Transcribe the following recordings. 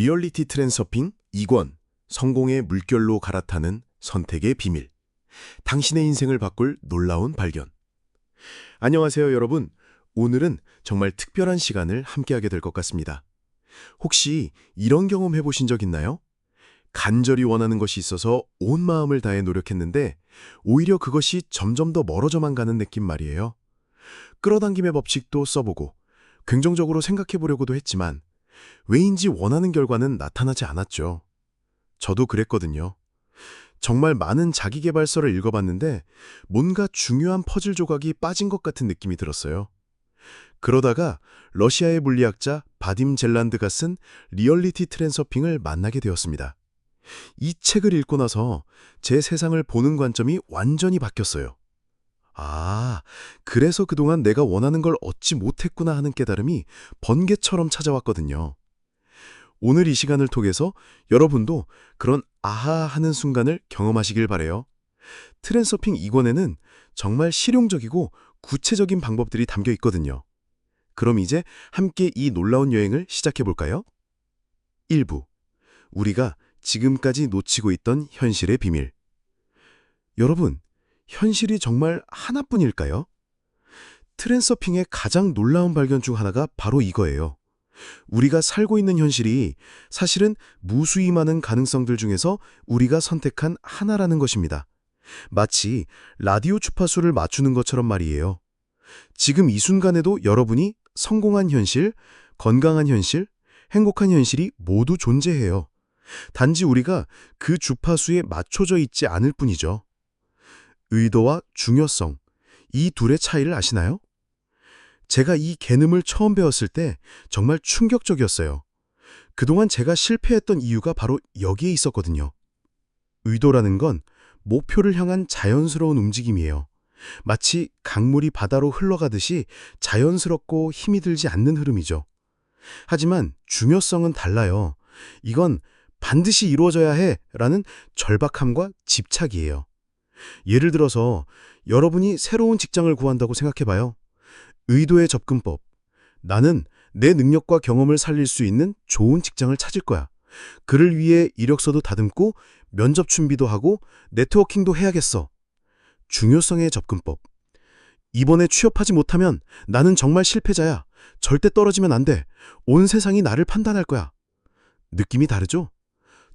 리얼리티 트랜서핑 2권 성공의 물결로 갈아타는 선택의 비밀. 당신의 인생을 바꿀 놀라운 발견. 안녕하세요, 여러분. 오늘은 정말 특별한 시간을 함께하게 될 것 같습니다. 혹시 이런 경험 해보신 적 있나요? 간절히 원하는 것이 있어서 온 마음을 다해 노력했는데 오히려 그것이 점점 더 멀어져만 가는 느낌 말이에요. 끌어당김의 법칙도 써보고 긍정적으로 생각해보려고도 했지만 왜인지 원하는 결과는 나타나지 않았죠. 저도 그랬거든요. 정말 많은 자기계발서를 읽어봤는데 뭔가 중요한 퍼즐 조각이 빠진 것 같은 느낌이 들었어요. 그러다가 러시아의 물리학자 바딤 젤란드가 쓴 리얼리티 트랜서핑을 만나게 되었습니다. 이 책을 읽고 나서 제 세상을 보는 관점이 완전히 바뀌었어요. 아, 그래서 그동안 내가 원하는 걸 얻지 못했구나 하는 깨달음이 번개처럼 찾아왔거든요. 오늘 이 시간을 통해서 여러분도 그런 아하 하는 순간을 경험하시길 바래요. 트랜서핑 2권에는 정말 실용적이고 구체적인 방법들이 담겨 있거든요. 그럼 이제 함께 이 놀라운 여행을 시작해 볼까요? 1부. 우리가 지금까지 놓치고 있던 현실의 비밀. 여러분, 현실이 정말 하나뿐일까요? 트랜서핑의 가장 놀라운 발견 중 하나가 바로 이거예요. 우리가 살고 있는 현실이 사실은 무수히 많은 가능성들 중에서 우리가 선택한 하나라는 것입니다. 마치 라디오 주파수를 맞추는 것처럼 말이에요. 지금 이 순간에도 여러분이 성공한 현실, 건강한 현실, 행복한 현실이 모두 존재해요. 단지 우리가 그 주파수에 맞춰져 있지 않을 뿐이죠. 의도와 중요성, 이 둘의 차이를 아시나요? 제가 이 개념을 처음 배웠을 때 정말 충격적이었어요. 그동안 제가 실패했던 이유가 바로 여기에 있었거든요. 의도라는 건 목표를 향한 자연스러운 움직임이에요. 마치 강물이 바다로 흘러가듯이 자연스럽고 힘이 들지 않는 흐름이죠. 하지만 중요성은 달라요. 이건 반드시 이루어져야 해 라는 절박함과 집착이에요. 예를 들어서 여러분이 새로운 직장을 구한다고 생각해봐요. 의도의 접근법. 나는 내 능력과 경험을 살릴 수 있는 좋은 직장을 찾을 거야. 그를 위해 이력서도 다듬고 면접 준비도 하고 네트워킹도 해야겠어. 중요성의 접근법. 이번에 취업하지 못하면 나는 정말 실패자야. 절대 떨어지면 안 돼. 온 세상이 나를 판단할 거야. 느낌이 다르죠?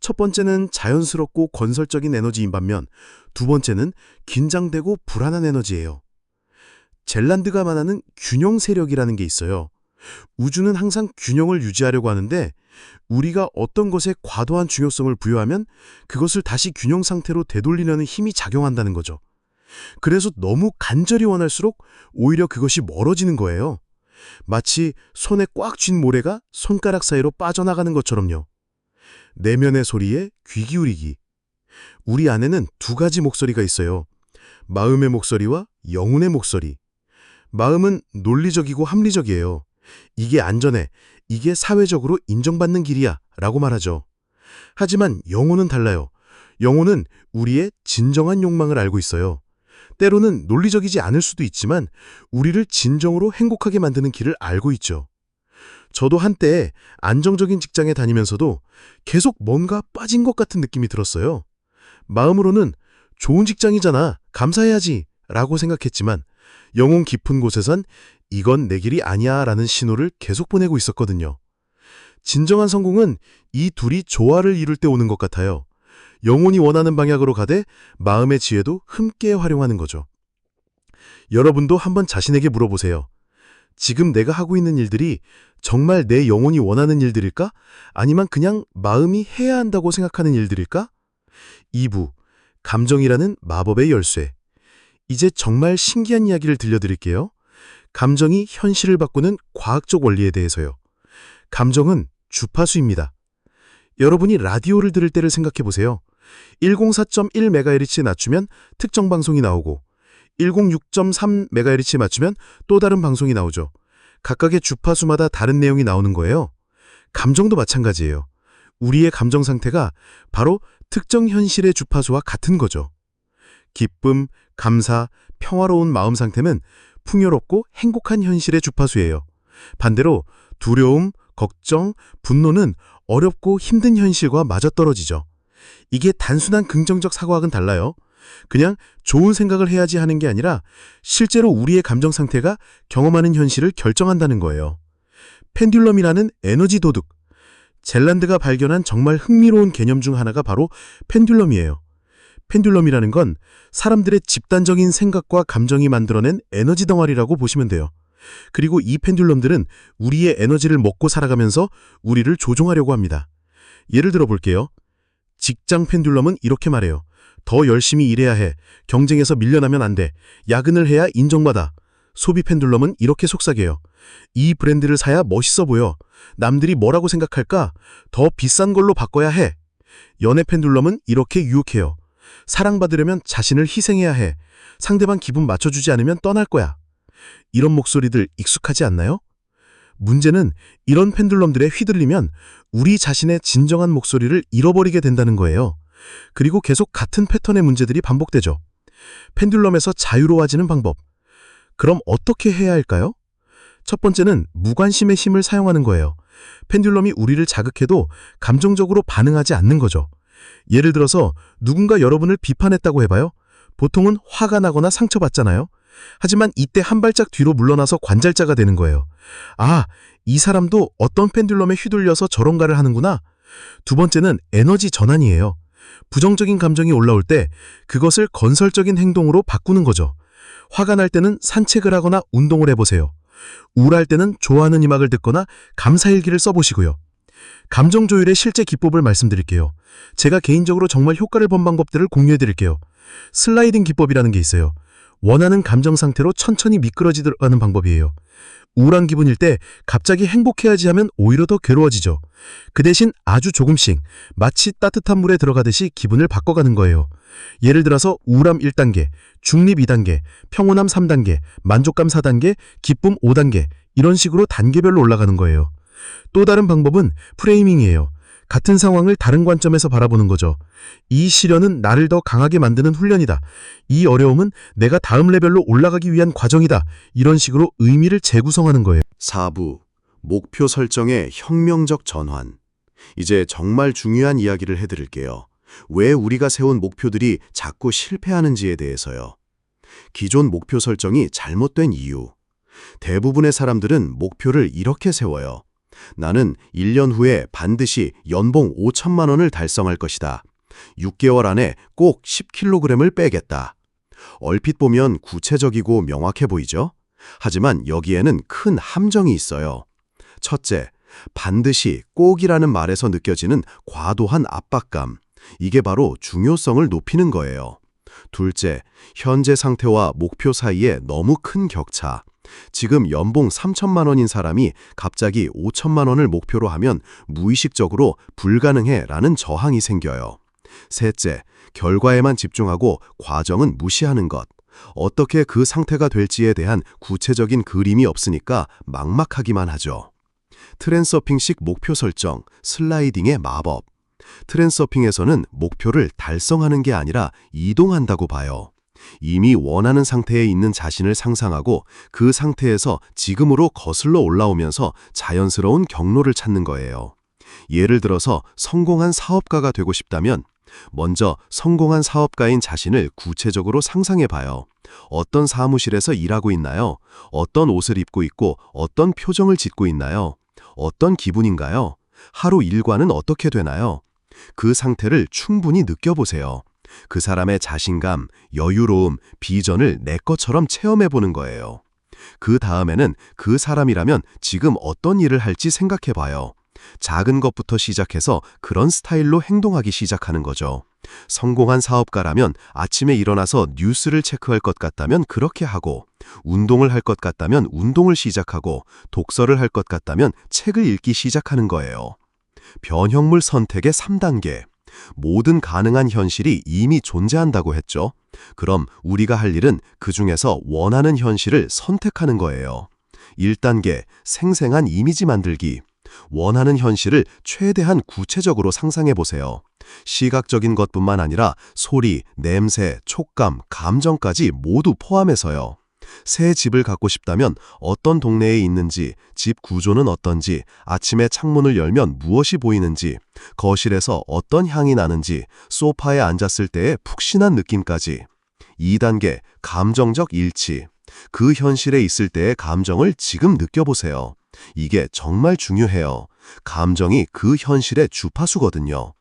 첫 번째는 자연스럽고 건설적인 에너지인 반면 두 번째는 긴장되고 불안한 에너지예요. 젤란드가 말하는 균형 세력이라는 게 있어요. 우주는 항상 균형을 유지하려고 하는데 우리가 어떤 것에 과도한 중요성을 부여하면 그것을 다시 균형 상태로 되돌리려는 힘이 작용한다는 거죠. 그래서 너무 간절히 원할수록 오히려 그것이 멀어지는 거예요. 마치 손에 꽉 쥔 모래가 손가락 사이로 빠져나가는 것처럼요. 내면의 소리에 귀 기울이기. 우리 안에는 두 가지 목소리가 있어요. 마음의 목소리와 영혼의 목소리. 마음은 논리적이고 합리적이에요. 이게 안전해. 이게 사회적으로 인정받는 길이야. 라고 말하죠. 하지만 영혼은 달라요. 영혼은 우리의 진정한 욕망을 알고 있어요. 때로는 논리적이지 않을 수도 있지만 우리를 진정으로 행복하게 만드는 길을 알고 있죠. 저도 한때 안정적인 직장에 다니면서도 계속 뭔가 빠진 것 같은 느낌이 들었어요. 마음으로는 좋은 직장이잖아. 감사해야지. 라고 생각했지만 영혼 깊은 곳에선 이건 내 길이 아니야 라는 신호를 계속 보내고 있었거든요. 진정한 성공은 이 둘이 조화를 이룰 때 오는 것 같아요. 영혼이 원하는 방향으로 가되 마음의 지혜도 함께 활용하는 거죠. 여러분도 한번 자신에게 물어보세요. 지금 내가 하고 있는 일들이 정말 내 영혼이 원하는 일들일까? 아니면 그냥 마음이 해야 한다고 생각하는 일들일까? 2부, 감정이라는 마법의 열쇠. 이제 정말 신기한 이야기를 들려드릴게요. 감정이 현실을 바꾸는 과학적 원리에 대해서요. 감정은 주파수입니다. 여러분이 라디오를 들을 때를 생각해보세요. 104.1MHz에 낮추면 특정 방송이 나오고 106.3MHz에 맞추면 또 다른 방송이 나오죠. 각각의 주파수마다 다른 내용이 나오는 거예요. 감정도 마찬가지예요. 우리의 감정 상태가 바로 특정 현실의 주파수와 같은 거죠. 기쁨, 감사, 평화로운 마음 상태는 풍요롭고 행복한 현실의 주파수예요. 반대로 두려움, 걱정, 분노는 어렵고 힘든 현실과 맞아떨어지죠. 이게 단순한 긍정적 사고학은 달라요. 그냥 좋은 생각을 해야지 하는 게 아니라 실제로 우리의 감정 상태가 경험하는 현실을 결정한다는 거예요. 펜듈럼이라는 에너지 도둑. 젤란드가 발견한 정말 흥미로운 개념 중 하나가 바로 펜듈럼이에요. 펜듈럼이라는 건 사람들의 집단적인 생각과 감정이 만들어낸 에너지 덩어리라고 보시면 돼요. 그리고 이 펜듈럼들은 우리의 에너지를 먹고 살아가면서 우리를 조종하려고 합니다. 예를 들어 볼게요. 직장 펜듈럼은 이렇게 말해요. 더 열심히 일해야 해. 경쟁에서 밀려나면 안 돼. 야근을 해야 인정받아. 소비 펜듈럼은 이렇게 속삭여요. 이 브랜드를 사야 멋있어 보여. 남들이 뭐라고 생각할까? 더 비싼 걸로 바꿔야 해. 연애 펜듈럼은 이렇게 유혹해요. 사랑받으려면 자신을 희생해야 해. 상대방 기분 맞춰주지 않으면 떠날 거야. 이런 목소리들 익숙하지 않나요? 문제는 이런 펜듈럼들에 휘둘리면 우리 자신의 진정한 목소리를 잃어버리게 된다는 거예요. 그리고 계속 같은 패턴의 문제들이 반복되죠. 펜듈럼에서 자유로워지는 방법. 그럼 어떻게 해야 할까요? 첫 번째는 무관심의 힘을 사용하는 거예요. 펜듈럼이 우리를 자극해도 감정적으로 반응하지 않는 거죠. 예를 들어서 누군가 여러분을 비판했다고 해봐요. 보통은 화가 나거나 상처받잖아요. 하지만 이때 한 발짝 뒤로 물러나서 관찰자가 되는 거예요. 아, 이 사람도 어떤 펜듈럼에 휘둘려서 저런가를 하는구나. 두 번째는 에너지 전환이에요. 부정적인 감정이 올라올 때 그것을 건설적인 행동으로 바꾸는 거죠. 화가 날 때는 산책을 하거나 운동을 해보세요. 우울할 때는 좋아하는 음악을 듣거나 감사일기를 써보시고요. 감정 조율의 실제 기법을 말씀드릴게요. 제가 개인적으로 정말 효과를 본 방법들을 공유해드릴게요. 슬라이딩 기법이라는 게 있어요. 원하는 감정 상태로 천천히 미끄러지도록 방법이에요. 우울한 기분일 때 갑자기 행복해야지 하면 오히려 더 괴로워지죠. 그 대신 아주 조금씩 마치 따뜻한 물에 들어가듯이 기분을 바꿔가는 거예요. 예를 들어서 우울함 1단계, 중립 2단계, 평온함 3단계, 만족감 4단계, 기쁨 5단계 이런 식으로 단계별로 올라가는 거예요. 또 다른 방법은 프레이밍이에요. 같은 상황을 다른 관점에서 바라보는 거죠. 이 시련은 나를 더 강하게 만드는 훈련이다. 이 어려움은 내가 다음 레벨로 올라가기 위한 과정이다. 이런 식으로 의미를 재구성하는 거예요. 4부, 목표 설정의 혁명적 전환. 이제 정말 중요한 이야기를 해드릴게요. 왜 우리가 세운 목표들이 자꾸 실패하는지에 대해서요. 기존 목표 설정이 잘못된 이유. 대부분의 사람들은 목표를 이렇게 세워요. 나는 1년 후에 반드시 연봉 5천만 원을 달성할 것이다. 6개월 안에 꼭 10kg을 빼겠다. 얼핏 보면 구체적이고 명확해 보이죠? 하지만 여기에는 큰 함정이 있어요. 첫째, 반드시 꼭이라는 말에서 느껴지는 과도한 압박감. 이게 바로 중요성을 높이는 거예요. 둘째, 현재 상태와 목표 사이에 너무 큰 격차. 지금 연봉 3천만 원인 사람이 갑자기 5천만 원을 목표로 하면 무의식적으로 불가능해라는 저항이 생겨요. 셋째, 결과에만 집중하고 과정은 무시하는 것. 어떻게 그 상태가 될지에 대한 구체적인 그림이 없으니까 막막하기만 하죠. 트렌서핑식 목표 설정, 슬라이딩의 마법. 트렌서핑에서는 목표를 달성하는 게 아니라 이동한다고 봐요. 이미 원하는 상태에 있는 자신을 상상하고 그 상태에서 지금으로 거슬러 올라오면서 자연스러운 경로를 찾는 거예요. 예를 들어서 성공한 사업가가 되고 싶다면 먼저 성공한 사업가인 자신을 구체적으로 상상해 봐요. 어떤 사무실에서 일하고 있나요? 어떤 옷을 입고 있고 어떤 표정을 짓고 있나요? 어떤 기분인가요? 하루 일과는 어떻게 되나요? 그 상태를 충분히 느껴보세요. 그 사람의 자신감, 여유로움, 비전을 내 것처럼 체험해보는 거예요. 그 다음에는 그 사람이라면 지금 어떤 일을 할지 생각해봐요. 작은 것부터 시작해서 그런 스타일로 행동하기 시작하는 거죠. 성공한 사업가라면 아침에 일어나서 뉴스를 체크할 것 같다면 그렇게 하고, 운동을 할 것 같다면 운동을 시작하고, 독서를 할 것 같다면 책을 읽기 시작하는 거예요. 변형물 선택의 3단계. 모든 가능한 현실이 이미 존재한다고 했죠. 그럼 우리가 할 일은 그 중에서 원하는 현실을 선택하는 거예요. 1단계, 생생한 이미지 만들기. 원하는 현실을 최대한 구체적으로 상상해 보세요. 시각적인 것뿐만 아니라 소리, 냄새, 촉감, 감정까지 모두 포함해서요. 새 집을 갖고 싶다면 어떤 동네에 있는지, 집 구조는 어떤지, 아침에 창문을 열면 무엇이 보이는지, 거실에서 어떤 향이 나는지, 소파에 앉았을 때의 푹신한 느낌까지. 2단계, 감정적 일치. 그 현실에 있을 때의 감정을 지금 느껴보세요. 이게 정말 중요해요. 감정이 그 현실의 주파수거든요.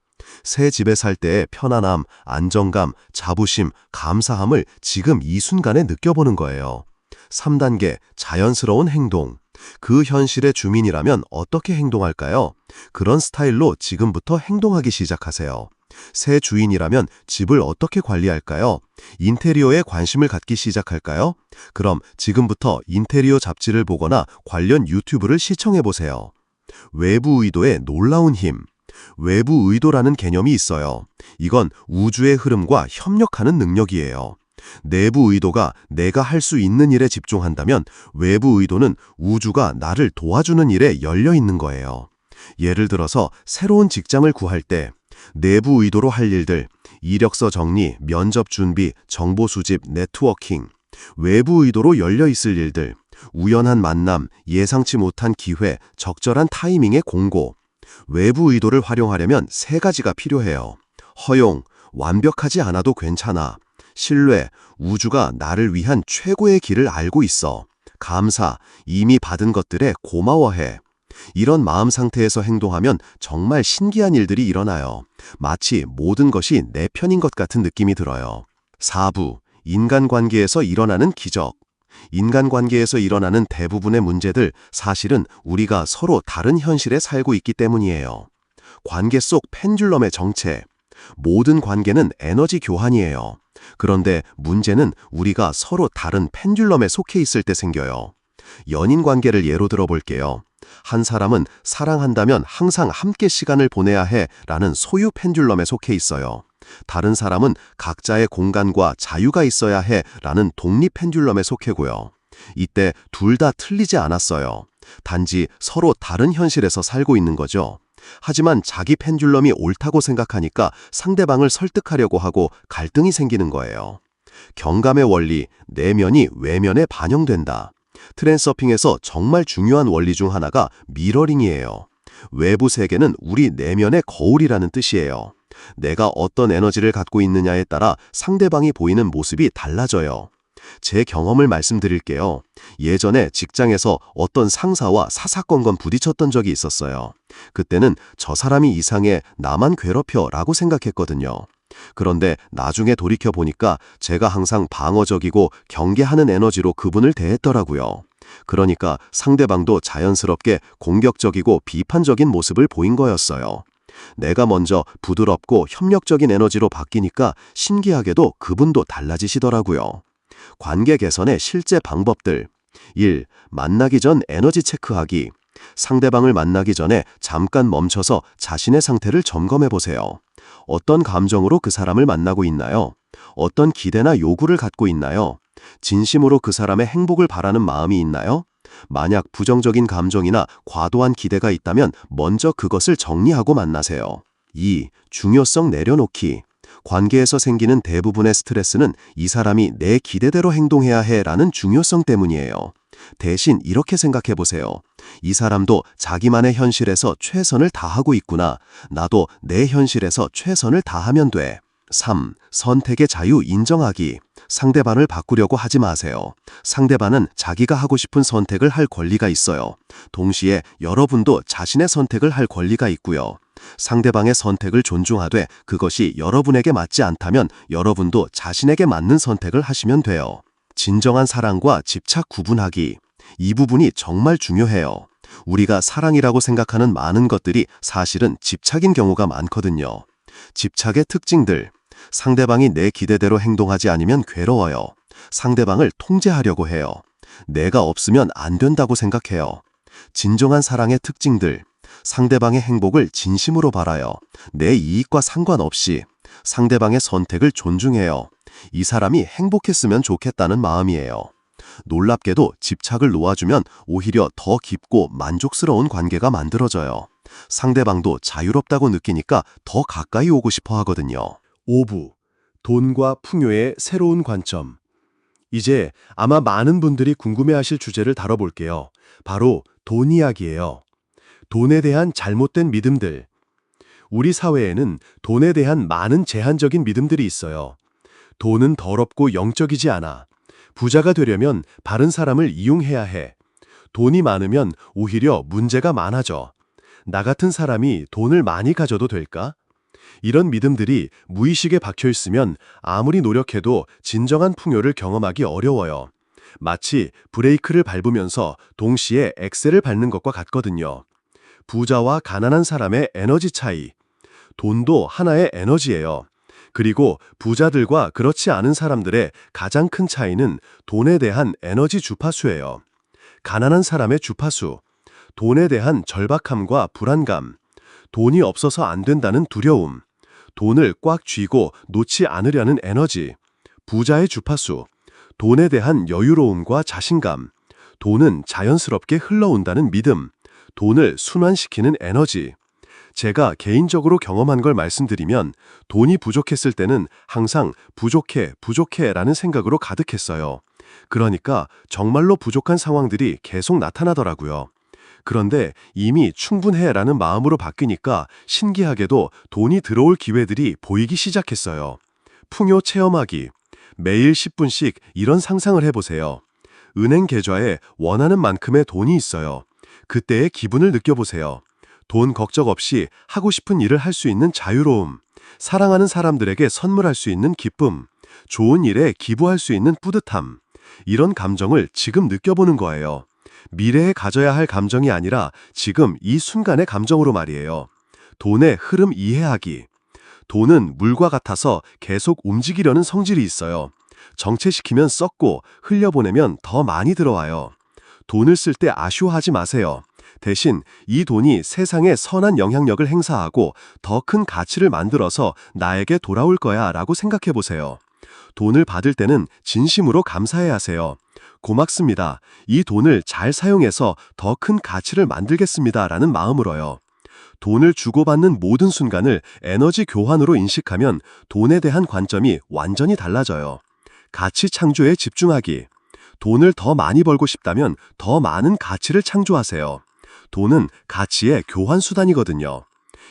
새 집에 살 때의 편안함, 안정감, 자부심, 감사함을 지금 이 순간에 느껴보는 거예요. 3단계, 자연스러운 행동. 그 현실의 주민이라면 어떻게 행동할까요? 그런 스타일로 지금부터 행동하기 시작하세요. 새 주인이라면 집을 어떻게 관리할까요? 인테리어에 관심을 갖기 시작할까요? 그럼 지금부터 인테리어 잡지를 보거나 관련 유튜브를 시청해보세요. 외부 의도의 놀라운 힘. 외부 의도라는 개념이 있어요. 이건 우주의 흐름과 협력하는 능력이에요. 내부 의도가 내가 할 수 있는 일에 집중한다면 외부 의도는 우주가 나를 도와주는 일에 열려 있는 거예요. 예를 들어서 새로운 직장을 구할 때 내부 의도로 할 일들, 이력서 정리, 면접 준비, 정보 수집, 네트워킹. 외부 의도로 열려 있을 일들, 우연한 만남, 예상치 못한 기회, 적절한 타이밍의 공고. 외부 의도를 활용하려면 3가지가 필요해요. 허용, 완벽하지 않아도 괜찮아. 신뢰, 우주가 나를 위한 최고의 길을 알고 있어. 감사, 이미 받은 것들에 고마워해. 이런 마음 상태에서 행동하면 정말 신기한 일들이 일어나요. 마치 모든 것이 내 편인 것 같은 느낌이 들어요. 4부, 인간관계에서 일어나는 기적. 인간관계에서 일어나는 대부분의 문제들, 사실은 우리가 서로 다른 현실에 살고 있기 때문이에요. 관계 속 펜듈럼의 정체. 모든 관계는 에너지 교환이에요. 그런데 문제는 우리가 서로 다른 펜듈럼에 속해 있을 때 생겨요. 연인 관계를 예로 들어볼게요. 한 사람은 사랑한다면 항상 함께 시간을 보내야 해 라는 소유 펜듈럼에 속해 있어요. 다른 사람은 각자의 공간과 자유가 있어야 해 라는 독립 펜듈럼에 속해고요. 이때 둘 다 틀리지 않았어요. 단지 서로 다른 현실에서 살고 있는 거죠. 하지만 자기 펜듈럼이 옳다고 생각하니까 상대방을 설득하려고 하고 갈등이 생기는 거예요. 경감의 원리, 내면이 외면에 반영된다. 트랜서핑에서 정말 중요한 원리 중 하나가 미러링이에요. 외부 세계는 우리 내면의 거울이라는 뜻이에요. 내가 어떤 에너지를 갖고 있느냐에 따라 상대방이 보이는 모습이 달라져요. 제 경험을 말씀드릴게요. 예전에 직장에서 어떤 상사와 사사건건 부딪혔던 적이 있었어요. 그때는 저 사람이 이상해, 나만 괴롭혀 라고 생각했거든요. 그런데 나중에 돌이켜보니까 제가 항상 방어적이고 경계하는 에너지로 그분을 대했더라고요. 그러니까 상대방도 자연스럽게 공격적이고 비판적인 모습을 보인 거였어요. 내가 먼저 부드럽고 협력적인 에너지로 바뀌니까 신기하게도 그분도 달라지시더라고요. 관계 개선의 실제 방법들. 1. 만나기 전 에너지 체크하기. 상대방을 만나기 전에 잠깐 멈춰서 자신의 상태를 점검해 보세요. 어떤 감정으로 그 사람을 만나고 있나요? 어떤 기대나 요구를 갖고 있나요? 진심으로 그 사람의 행복을 바라는 마음이 있나요? 만약 부정적인 감정이나 과도한 기대가 있다면 먼저 그것을 정리하고 만나세요. 2. 중요성 내려놓기. 관계에서 생기는 대부분의 스트레스는 이 사람이 내 기대대로 행동해야 해라는 중요성 때문이에요. 대신 이렇게 생각해 보세요. 이 사람도 자기만의 현실에서 최선을 다하고 있구나. 나도 내 현실에서 최선을 다하면 돼. 3. 선택의 자유 인정하기. 상대방을 바꾸려고 하지 마세요. 상대방은 자기가 하고 싶은 선택을 할 권리가 있어요. 동시에 여러분도 자신의 선택을 할 권리가 있고요. 상대방의 선택을 존중하되 그것이 여러분에게 맞지 않다면 여러분도 자신에게 맞는 선택을 하시면 돼요. 진정한 사랑과 집착 구분하기. 이 부분이 정말 중요해요. 우리가 사랑이라고 생각하는 많은 것들이 사실은 집착인 경우가 많거든요. 집착의 특징들. 상대방이 내 기대대로 행동하지 않으면 괴로워요. 상대방을 통제하려고 해요. 내가 없으면 안 된다고 생각해요. 진정한 사랑의 특징들. 상대방의 행복을 진심으로 바라요. 내 이익과 상관없이 상대방의 선택을 존중해요. 이 사람이 행복했으면 좋겠다는 마음이에요. 놀랍게도 집착을 놓아주면 오히려 더 깊고 만족스러운 관계가 만들어져요. 상대방도 자유롭다고 느끼니까 더 가까이 오고 싶어 하거든요. 5부. 돈과 풍요의 새로운 관점. 이제 아마 많은 분들이 궁금해하실 주제를 다뤄볼게요. 바로 돈 이야기예요. 돈에 대한 잘못된 믿음들. 우리 사회에는 돈에 대한 많은 제한적인 믿음들이 있어요. 돈은 더럽고 영적이지 않아. 부자가 되려면 바른 사람을 이용해야 해. 돈이 많으면 오히려 문제가 많아져. 나 같은 사람이 돈을 많이 가져도 될까? 이런 믿음들이 무의식에 박혀 있으면 아무리 노력해도 진정한 풍요를 경험하기 어려워요. 마치 브레이크를 밟으면서 동시에 엑셀을 밟는 것과 같거든요. 부자와 가난한 사람의 에너지 차이. 돈도 하나의 에너지예요. 그리고 부자들과 그렇지 않은 사람들의 가장 큰 차이는 돈에 대한 에너지 주파수예요. 가난한 사람의 주파수. 돈에 대한 절박함과 불안감. 돈이 없어서 안 된다는 두려움. 돈을 꽉 쥐고 놓지 않으려는 에너지. 부자의 주파수. 돈에 대한 여유로움과 자신감. 돈은 자연스럽게 흘러온다는 믿음. 돈을 순환시키는 에너지. 제가 개인적으로 경험한 걸 말씀드리면 돈이 부족했을 때는 항상 부족해 라는 생각으로 가득했어요. 그러니까 정말로 부족한 상황들이 계속 나타나더라고요. 그런데 이미 충분해 라는 마음으로 바뀌니까 신기하게도 돈이 들어올 기회들이 보이기 시작했어요. 풍요 체험하기. 매일 10분씩 이런 상상을 해보세요. 은행 계좌에 원하는 만큼의 돈이 있어요. 그때의 기분을 느껴보세요. 돈 걱정 없이 하고 싶은 일을 할 수 있는 자유로움, 사랑하는 사람들에게 선물할 수 있는 기쁨, 좋은 일에 기부할 수 있는 뿌듯함, 이런 감정을 지금 느껴보는 거예요. 미래에 가져야 할 감정이 아니라 지금 이 순간의 감정으로 말이에요. 돈의 흐름 이해하기. 돈은 물과 같아서 계속 움직이려는 성질이 있어요. 정체시키면 썩고 흘려보내면 더 많이 들어와요. 돈을 쓸 때 아쉬워하지 마세요. 대신 이 돈이 세상에 선한 영향력을 행사하고 더 큰 가치를 만들어서 나에게 돌아올 거야 라고 생각해 보세요. 돈을 받을 때는 진심으로 감사해 하세요. 고맙습니다. 이 돈을 잘 사용해서 더 큰 가치를 만들겠습니다 라는 마음으로요. 돈을 주고받는 모든 순간을 에너지 교환으로 인식하면 돈에 대한 관점이 완전히 달라져요. 가치 창조에 집중하기. 돈을 더 많이 벌고 싶다면 더 많은 가치를 창조하세요. 돈은 가치의 교환 수단이거든요.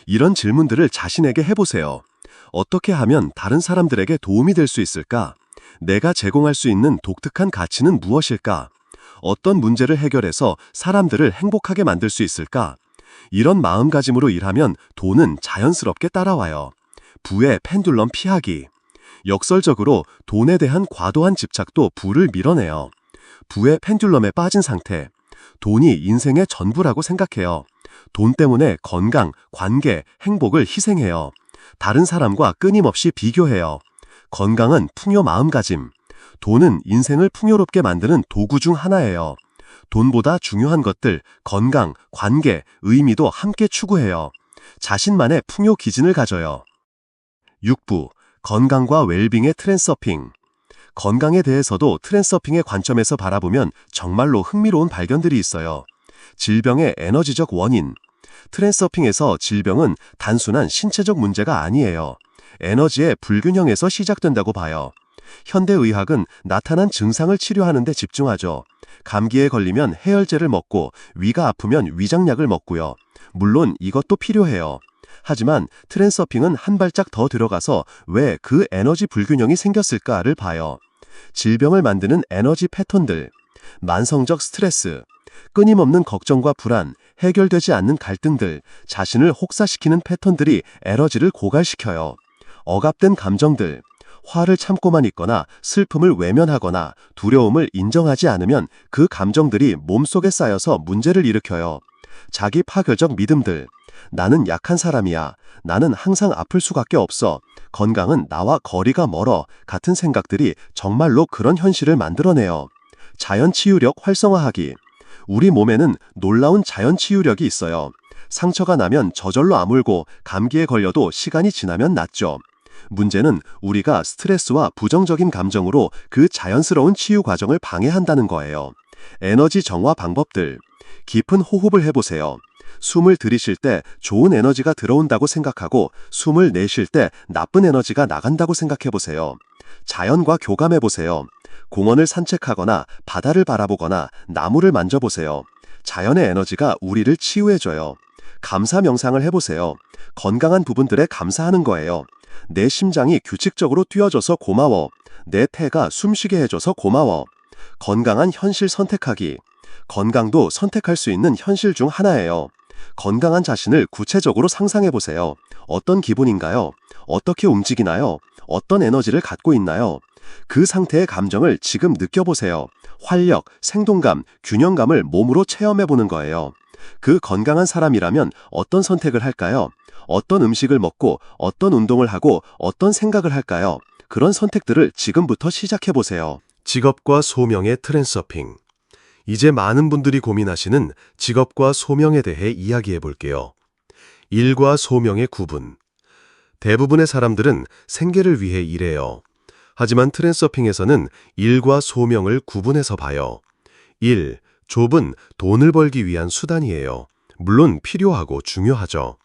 이런 질문들을 자신에게 해보세요. 어떻게 하면 다른 사람들에게 도움이 될 수 있을까? 내가 제공할 수 있는 독특한 가치는 무엇일까? 어떤 문제를 해결해서 사람들을 행복하게 만들 수 있을까? 이런 마음가짐으로 일하면 돈은 자연스럽게 따라와요. 부의 펜듈럼 피하기. 역설적으로 돈에 대한 과도한 집착도 부를 밀어내요. 부의 펜듈럼에 빠진 상태. 돈이 인생의 전부라고 생각해요. 돈 때문에 건강, 관계, 행복을 희생해요. 다른 사람과 끊임없이 비교해요. 건강은 풍요 마음가짐. 돈은 인생을 풍요롭게 만드는 도구 중 하나예요. 돈보다 중요한 것들, 건강, 관계, 의미도 함께 추구해요. 자신만의 풍요 기준을 가져요. 6부, 건강과 웰빙의 트렌서핑. 건강에 대해서도 트렌서핑의 관점에서 바라보면 정말로 흥미로운 발견들이 있어요. 질병의 에너지적 원인. 트렌서핑에서 질병은 단순한 신체적 문제가 아니에요. 에너지의 불균형에서 시작된다고 봐요. 현대의학은 나타난 증상을 치료하는 데 집중하죠. 감기에 걸리면 해열제를 먹고 위가 아프면 위장약을 먹고요. 물론 이것도 필요해요. 하지만 트렌서핑은 한 발짝 더 들어가서 왜 그 에너지 불균형이 생겼을까를 봐요. 질병을 만드는 에너지 패턴들, 만성적 스트레스, 끊임없는 걱정과 불안, 해결되지 않는 갈등들, 자신을 혹사시키는 패턴들이 에너지를 고갈시켜요. 억압된 감정들, 화를 참고만 있거나 슬픔을 외면하거나 두려움을 인정하지 않으면 그 감정들이 몸속에 쌓여서 문제를 일으켜요. 자기 파괴적 믿음들, 나는 약한 사람이야. 나는 항상 아플 수밖에 없어. 건강은 나와 거리가 멀어. 같은 생각들이 정말로 그런 현실을 만들어내요. 자연치유력 활성화하기. 우리 몸에는 놀라운 자연치유력이 있어요. 상처가 나면 저절로 아물고 감기에 걸려도 시간이 지나면 낫죠. 문제는 우리가 스트레스와 부정적인 감정으로 그 자연스러운 치유 과정을 방해한다는 거예요. 에너지 정화 방법들. 깊은 호흡을 해보세요. 숨을 들이쉴 때 좋은 에너지가 들어온다고 생각하고 숨을 내쉴 때 나쁜 에너지가 나간다고 생각해보세요. 자연과 교감해보세요. 공원을 산책하거나 바다를 바라보거나 나무를 만져보세요. 자연의 에너지가 우리를 치유해줘요. 감사 명상을 해보세요. 건강한 부분들에 감사하는 거예요. 내 심장이 규칙적으로 뛰어줘서 고마워. 내 태가 숨쉬게 해줘서 고마워. 건강한 현실 선택하기. 건강도 선택할 수 있는 현실 중 하나예요. 건강한 자신을 구체적으로 상상해보세요. 어떤 기분인가요? 어떻게 움직이나요? 어떤 에너지를 갖고 있나요? 그 상태의 감정을 지금 느껴보세요. 활력, 생동감, 균형감을 몸으로 체험해보는 거예요. 그 건강한 사람이라면 어떤 선택을 할까요? 어떤 음식을 먹고, 어떤 운동을 하고, 어떤 생각을 할까요? 그런 선택들을 지금부터 시작해보세요. 직업과 소명의 트랜서핑. 이제 많은 분들이 고민하시는 직업과 소명에 대해 이야기해 볼게요. 일과 소명의 구분. 대부분의 사람들은 생계를 위해 일해요. 하지만 트랜서핑에서는 일과 소명을 구분해서 봐요. 일, 좁은 돈을 벌기 위한 수단이에요. 물론 필요하고 중요하죠.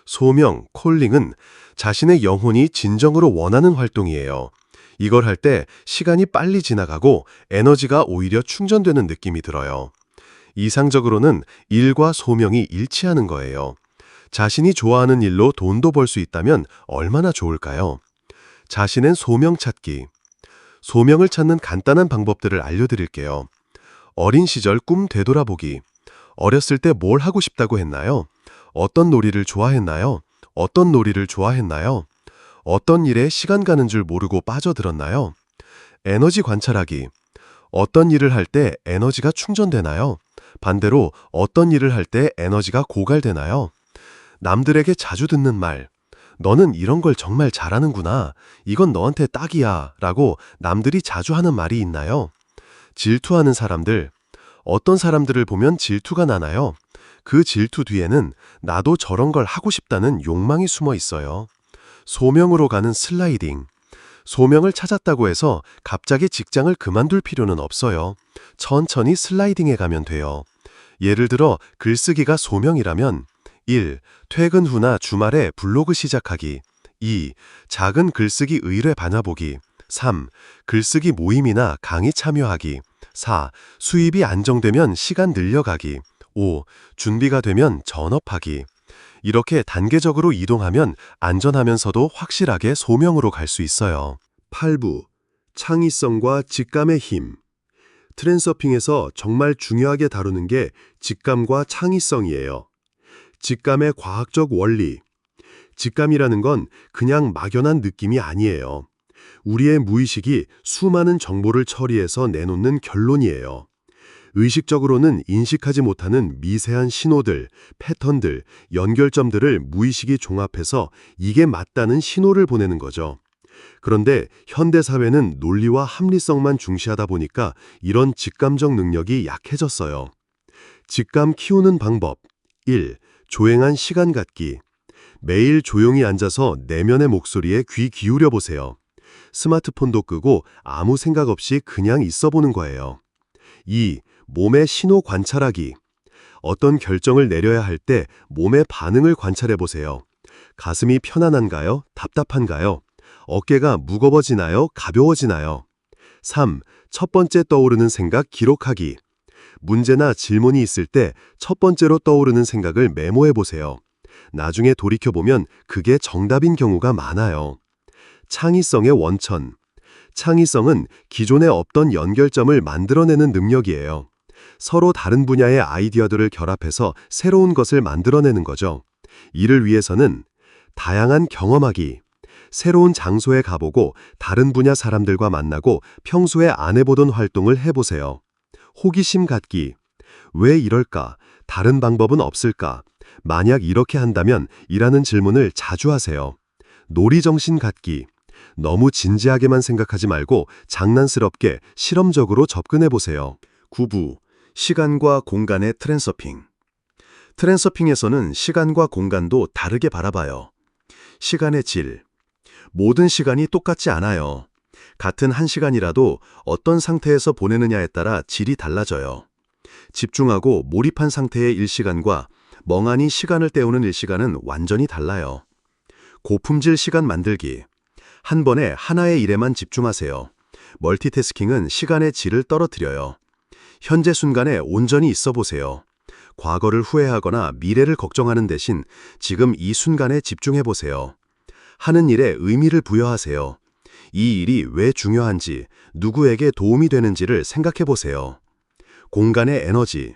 소명, 콜링은 자신의 영혼이 진정으로 원하는 활동이에요. 이걸 할 때 시간이 빨리 지나가고 에너지가 오히려 충전되는 느낌이 들어요. 이상적으로는 일과 소명이 일치하는 거예요. 자신이 좋아하는 일로 돈도 벌 수 있다면 얼마나 좋을까요? 자신의 소명 찾기. 소명을 찾는 간단한 방법들을 알려드릴게요. 어린 시절 꿈 되돌아보기. 어렸을 때 뭘 하고 싶다고 했나요? 어떤 놀이를 좋아했나요? 어떤 놀이를 좋아했나요? 어떤 일에 시간 가는 줄 모르고 빠져들었나요? 에너지 관찰하기. 어떤 일을 할 때 에너지가 충전되나요? 반대로 어떤 일을 할 때 에너지가 고갈되나요? 남들에게 자주 듣는 말. 너는 이런 걸 정말 잘하는구나. 이건 너한테 딱이야. 라고 남들이 자주 하는 말이 있나요? 질투하는 사람들. 어떤 사람들을 보면 질투가 나나요? 그 질투 뒤에는 나도 저런 걸 하고 싶다는 욕망이 숨어 있어요. 소명으로 가는 슬라이딩. 소명을 찾았다고 해서 갑자기 직장을 그만둘 필요는 없어요. 천천히 슬라이딩해 가면 돼요. 예를 들어 글쓰기가 소명이라면 1. 퇴근 후나 주말에 블로그 시작하기. 2. 작은 글쓰기 의뢰 받아보기. 3. 글쓰기 모임이나 강의 참여하기. 4. 수입이 안정되면 시간 늘려가기. 5. 준비가 되면 전업하기. 이렇게 단계적으로 이동하면 안전하면서도 확실하게 소명으로 갈 수 있어요. 8부. 창의성과 직감의 힘. 트랜서핑에서 정말 중요하게 다루는 게 직감과 창의성이에요. 직감의 과학적 원리. 직감이라는 건 그냥 막연한 느낌이 아니에요. 우리의 무의식이 수많은 정보를 처리해서 내놓는 결론이에요. 의식적으로는 인식하지 못하는 미세한 신호들, 패턴들, 연결점들을 무의식이 종합해서 이게 맞다는 신호를 보내는 거죠. 그런데 현대사회는 논리와 합리성만 중시하다 보니까 이런 직감적 능력이 약해졌어요. 직감 키우는 방법. 1. 조용한 시간 갖기. 매일 조용히 앉아서 내면의 목소리에 귀 기울여 보세요. 스마트폰도 끄고 아무 생각 없이 그냥 있어 보는 거예요. 2. 몸의 신호 관찰하기. 어떤 결정을 내려야 할 때 몸의 반응을 관찰해 보세요. 가슴이 편안한가요? 답답한가요? 어깨가 무거워지나요? 가벼워지나요? 3. 첫 번째 떠오르는 생각 기록하기. 문제나 질문이 있을 때 첫 번째로 떠오르는 생각을 메모해 보세요. 나중에 돌이켜보면 그게 정답인 경우가 많아요. 창의성의 원천. 창의성은 기존에 없던 연결점을 만들어내는 능력이에요. 서로 다른 분야의 아이디어들을 결합해서 새로운 것을 만들어내는 거죠. 이를 위해서는 다양한 경험하기. 새로운 장소에 가보고 다른 분야 사람들과 만나고 평소에 안 해보던 활동을 해보세요. 호기심 갖기. 왜 이럴까? 다른 방법은 없을까? 만약 이렇게 한다면 이라는 질문을 자주 하세요. 놀이정신 갖기. 너무 진지하게만 생각하지 말고 장난스럽게 실험적으로 접근해보세요. 9부. 시간과 공간의 트랜서핑. 트랜서핑에서는 시간과 공간도 다르게 바라봐요. 시간의 질. 모든 시간이 똑같지 않아요. 같은 한 시간이라도 어떤 상태에서 보내느냐에 따라 질이 달라져요. 집중하고 몰입한 상태의 일시간과 멍하니 시간을 때우는 일시간은 완전히 달라요. 고품질 시간 만들기. 한 번에 하나의 일에만 집중하세요. 멀티태스킹은 시간의 질을 떨어뜨려요. 현재 순간에 온전히 있어 보세요. 과거를 후회하거나 미래를 걱정하는 대신 지금 이 순간에 집중해 보세요. 하는 일에 의미를 부여하세요. 이 일이 왜 중요한지, 누구에게 도움이 되는지를 생각해 보세요. 공간의 에너지.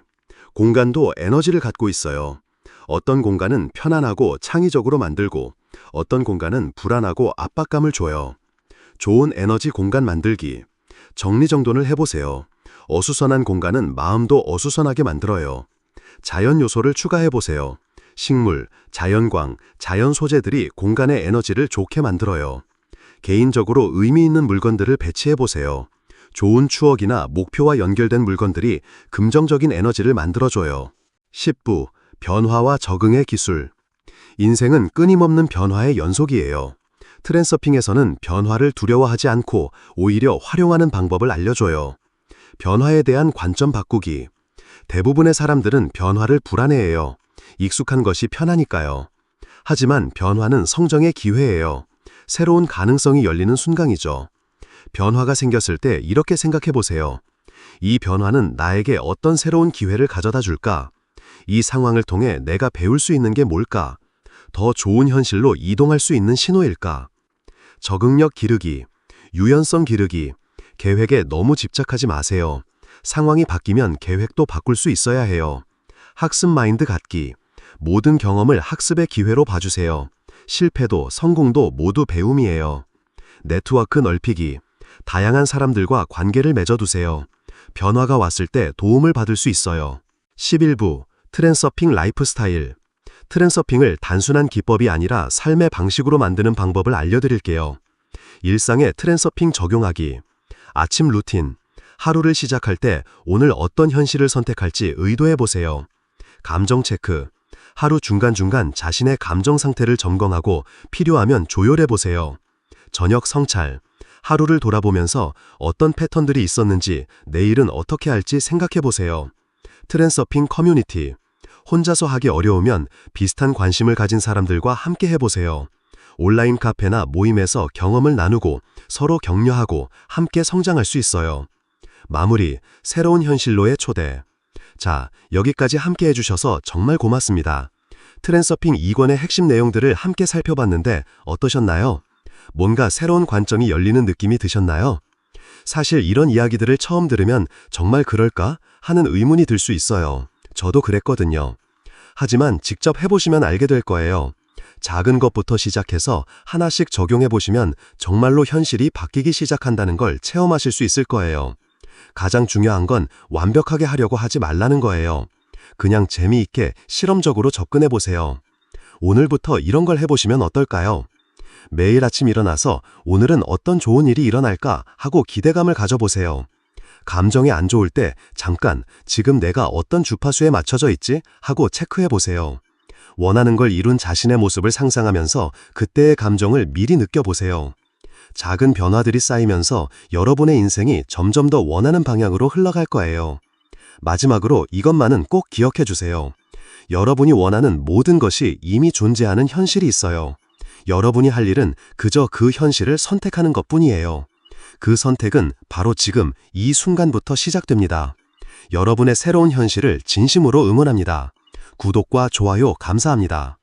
공간도 에너지를 갖고 있어요. 어떤 공간은 편안하고 창의적으로 만들고, 어떤 공간은 불안하고 압박감을 줘요. 좋은 에너지 공간 만들기. 정리정돈을 해보세요. 어수선한 공간은 마음도 어수선하게 만들어요. 자연 요소를 추가해보세요. 식물, 자연광, 자연 소재들이 공간의 에너지를 좋게 만들어요. 개인적으로 의미 있는 물건들을 배치해보세요. 좋은 추억이나 목표와 연결된 물건들이 긍정적인 에너지를 만들어줘요. 10부, 변화와 적응의 기술. 인생은 끊임없는 변화의 연속이에요. 트렌서핑에서는 변화를 두려워하지 않고 오히려 활용하는 방법을 알려줘요. 변화에 대한 관점 바꾸기. 대부분의 사람들은 변화를 불안해해요. 익숙한 것이 편하니까요. 하지만 변화는 성장의 기회예요. 새로운 가능성이 열리는 순간이죠. 변화가 생겼을 때 이렇게 생각해 보세요. 이 변화는 나에게 어떤 새로운 기회를 가져다 줄까? 이 상황을 통해 내가 배울 수 있는 게 뭘까? 더 좋은 현실로 이동할 수 있는 신호일까? 적응력 기르기, 유연성 기르기. 계획에 너무 집착하지 마세요. 상황이 바뀌면 계획도 바꿀 수 있어야 해요. 학습 마인드 갖기. 모든 경험을 학습의 기회로 봐주세요. 실패도 성공도 모두 배움이에요. 네트워크 넓히기. 다양한 사람들과 관계를 맺어두세요. 변화가 왔을 때 도움을 받을 수 있어요. 11부, 트렌서핑 라이프 스타일. 트렌서핑을 단순한 기법이 아니라 삶의 방식으로 만드는 방법을 알려드릴게요. 일상에 트렌서핑 적용하기. 아침 루틴. 하루를 시작할 때 오늘 어떤 현실을 선택할지 의도해보세요. 감정 체크. 하루 중간중간 자신의 감정 상태를 점검하고 필요하면 조율해보세요. 저녁 성찰. 하루를 돌아보면서 어떤 패턴들이 있었는지 내일은 어떻게 할지 생각해보세요. 트렌서핑 커뮤니티. 혼자서 하기 어려우면 비슷한 관심을 가진 사람들과 함께 해보세요. 온라인 카페나 모임에서 경험을 나누고 서로 격려하고 함께 성장할 수 있어요. 마무리, 새로운 현실로의 초대. 자, 여기까지 함께 해주셔서 정말 고맙습니다. 트렌서핑 2권의 핵심 내용들을 함께 살펴봤는데 어떠셨나요? 뭔가 새로운 관점이 열리는 느낌이 드셨나요? 사실 이런 이야기들을 처음 들으면 정말 그럴까? 하는 의문이 들 수 있어요. 저도 그랬거든요. 하지만 직접 해보시면 알게 될 거예요. 작은 것부터 시작해서 하나씩 적용해보시면 정말로 현실이 바뀌기 시작한다는 걸 체험하실 수 있을 거예요. 가장 중요한 건 완벽하게 하려고 하지 말라는 거예요. 그냥 재미있게 실험적으로 접근해보세요. 오늘부터 이런 걸 해보시면 어떨까요? 매일 아침 일어나서 오늘은 어떤 좋은 일이 일어날까 하고 기대감을 가져보세요. 감정이 안 좋을 때 잠깐 지금 내가 어떤 주파수에 맞춰져 있지? 하고 체크해보세요. 원하는 걸 이룬 자신의 모습을 상상하면서 그때의 감정을 미리 느껴보세요. 작은 변화들이 쌓이면서 여러분의 인생이 점점 더 원하는 방향으로 흘러갈 거예요. 마지막으로 이것만은 꼭 기억해 주세요. 여러분이 원하는 모든 것이 이미 존재하는 현실이 있어요. 여러분이 할 일은 그저 그 현실을 선택하는 것뿐이에요. 그 선택은 바로 지금 이 순간부터 시작됩니다. 여러분의 새로운 현실을 진심으로 응원합니다. 구독과 좋아요 감사합니다.